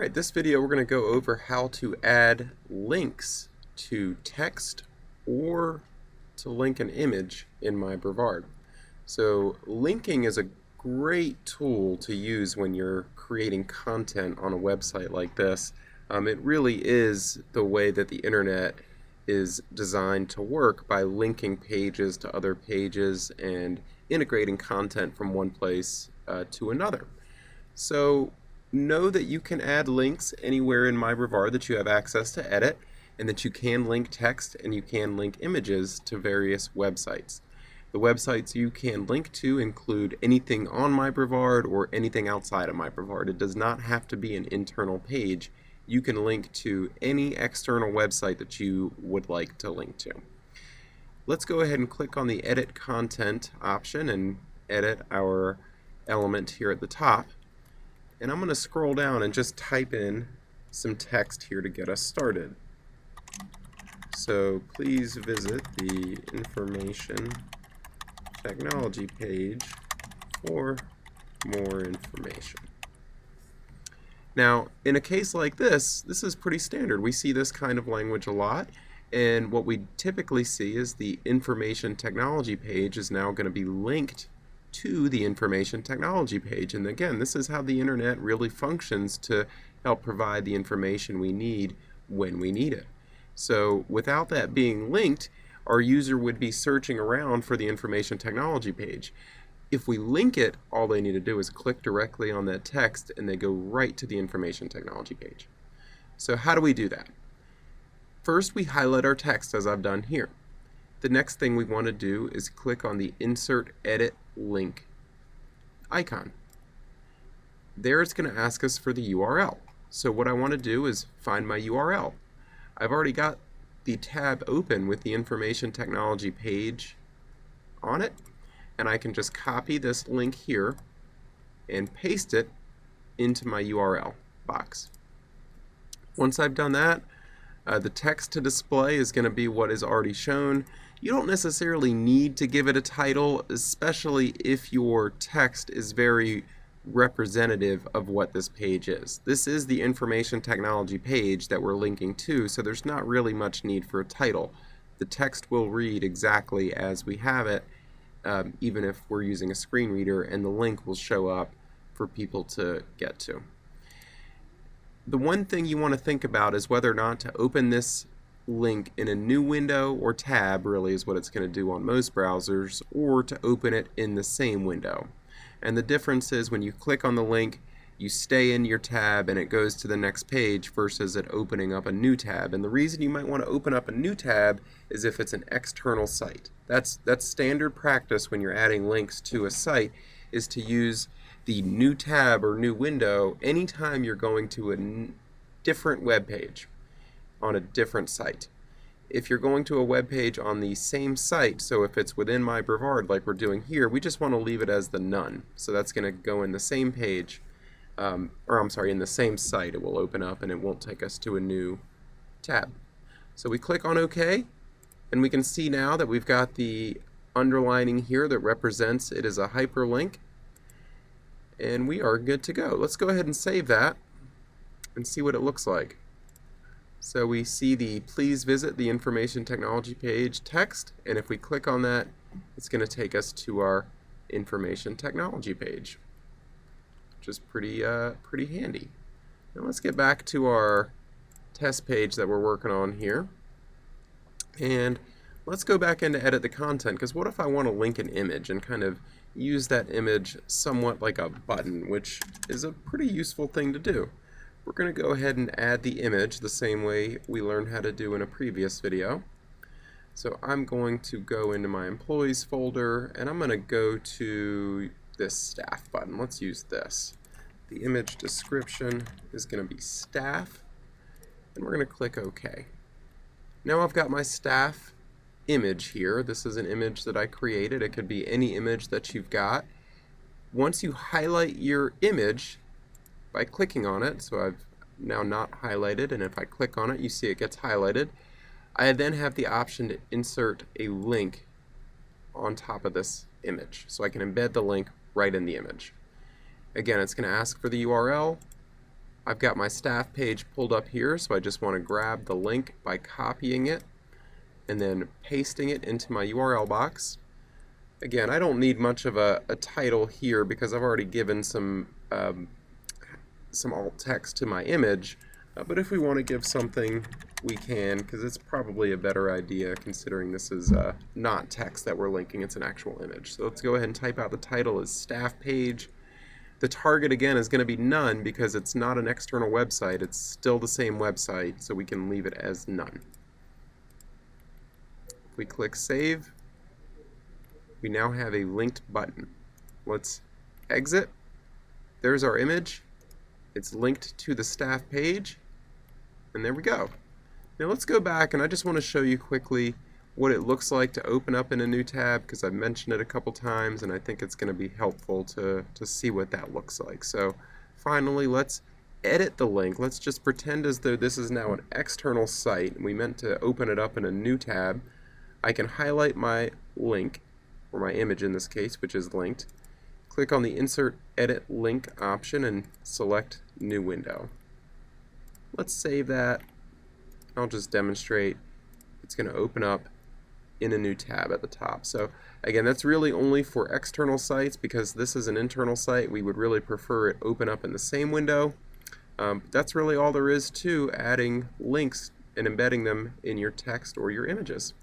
Alright, this video we're going to go over how to add links to text or to link an image in MyBrevard. So linking is a great tool to use when you're creating content on a website like this. It really is the way that the internet is designed to work, by linking pages to other pages and integrating content from one place to another. So know that you can add links anywhere in MyBrevard that you have access to edit, and that you can link text and you can link images to various websites. The websites you can link to include anything on MyBrevard or anything outside of MyBrevard. It does not have to be an internal page. You can link to any external website that you would like to link to. Let's go ahead and click on the Edit Content option and edit our element here at the top. And I'm going to scroll down and just type in some text here to get us started. So please visit the information technology page for more information. Now, in a case like this is pretty standard. We see this kind of language a lot, and what we typically see is the information technology page is now going to be linked to the information technology page. And again, this is how the internet really functions to help provide the information we need when we need it. So without that being linked, our user would be searching around for the information technology page. If we link it, all they need to do is click directly on that text and they go right to the information technology page. So how do we do that? First, we highlight our text, as I've done here. The next thing we want to do is click on the Insert Edit Link icon. There it's going to ask us for the URL. So what I want to do is find my URL. I've already got the tab open with the information technology page on it, and I can just copy this link here and paste it into my URL box. Once I've done that, the text to display is going to be what is already shown. You don't necessarily need to give it a title, especially if your text is very representative of what this page is. This is the information technology page that we're linking to, so there's not really much need for a title. The text will read exactly as we have it, even if we're using a screen reader, and the link will show up for people to get to. The one thing you want to think about is whether or not to open this link in a new window or tab, really is what it's going to do on most browsers, or to open it in the same window. And the difference is when you click on the link, you stay in your tab and it goes to the next page versus it opening up a new tab. And the reason you might want to open up a new tab is if it's an external site. That's standard practice when you're adding links to a site, is to use the new tab or new window anytime you're going to a different web page on a different site. If you're going to a web page on the same site, so if it's within MyBrevard like we're doing here, we just want to leave it as the none. So that's going to go in the same page, in the same site. It will open up and it won't take us to a new tab. So we click on OK, and we can see now that we've got the underlining here that represents it as a hyperlink, and we are good to go. Let's go ahead and save that and see what it looks like. So we see the please visit the information technology page text, and if we click on that, it's going to take us to our information technology page, which is pretty handy. Now let's get back to our test page that we're working on here, and let's go back in to edit the content, because what if I want to link an image and kind of use that image somewhat like a button, which is a pretty useful thing to do. We're going to go ahead and add the image the same way we learned how to do in a previous video. So I'm going to go into my employees folder, and I'm going to go to this staff button. Let's use this. The image description is going to be staff, and we're going to click OK. Now I've got my staff image here. This is an image that I created. It could be any image that you've got. Once you highlight your image by clicking on it, so I've now not highlighted, and if I click on it, you see it gets highlighted. I then have the option to insert a link on top of this image, so I can embed the link right in the image. Again, it's going to ask for the URL. I've got my staff page pulled up here, so I just want to grab the link by copying it and then pasting it into my URL box. Again, I don't need much of a title here because I've already given some alt text to my image, but if we want to give something, we can, because it's probably a better idea considering this is not text that we're linking, it's an actual image. So let's go ahead and type out the title as staff page. The target again is going to be none because it's not an external website, it's still the same website, so we can leave it as none. If we click save, we now have a linked button. Let's exit. There's our image. It's linked to the staff page, and there we go. Now let's go back, and I just want to show you quickly what it looks like to open up in a new tab, because I've mentioned it a couple times and I think it's going to be helpful to see what that looks like. So finally, let's edit the link. Let's just pretend as though this is now an external site and we meant to open it up in a new tab. I can highlight my link, or my image in this case, which is linked. Click on the Insert Edit Link option and select New Window. Let's save that. I'll just demonstrate. It's going to open up in a new tab at the top. So again, that's really only for external sites. Because this is an internal site, we would really prefer it open up in the same window. That's really all there is to adding links and embedding them in your text or your images.